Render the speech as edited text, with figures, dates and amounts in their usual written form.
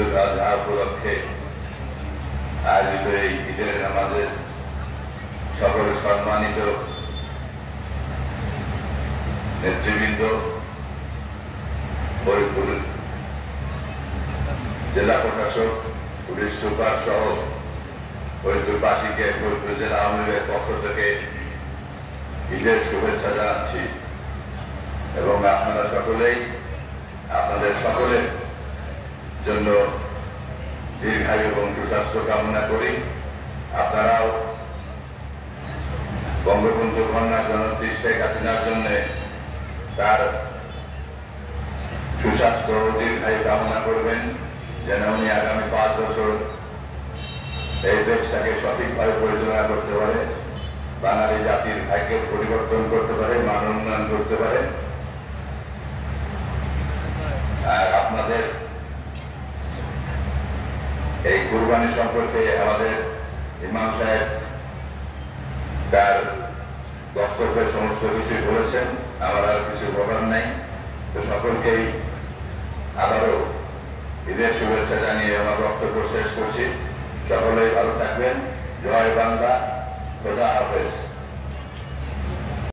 আজহা উপলক্ষে আয়োজিত এই ঈদের নামাজের সকলে সম্মানিত নেতৃবৃন্দ, ফরিদপুর জেলা প্রশাসক, পুলিশ সুপার সহ ফরিদপুরবাসীকে ফরিদপুর জেলা আওয়ামী লীগের পক্ষ থেকে ঈদের শুভেচ্ছা জানাচ্ছি এবং আপনারা সকলেই আপনাদের সকলের জন্য দীর্ঘায়ু এবং সুস্বাস্থ্য কামনা করি। আপনারাও বঙ্গবন্ধু কন্যা জননেত্রী শেখ হাসিনার জন্য তার সুস্বাস্থ্য ও দীর্ঘায়ু কামনা করবেন, যেন উনি আগামী 5 বছর এই দেশটাকে সঠিকভাবে পরিচালনা করতে পারে, বাঙালি জাতির ভাগ্য পরিবর্তন করতে পারে, মান উন্নয়ন করতে পারে। আর আপনাদের এই কুরবানি সম্পর্কে আমাদের ইমাম সাহেব তার বক্তব্যের সমস্ত কিছুই বলেছেন, আমার আর কিছু বলার নাই। তো সকলকেই আবারও ঈদের শুভেচ্ছা জানিয়ে আমার বক্তব্য শেষ করছি। সকলেই ভালো থাকবেন। জয় বাংলা, খোদা হাফেজ।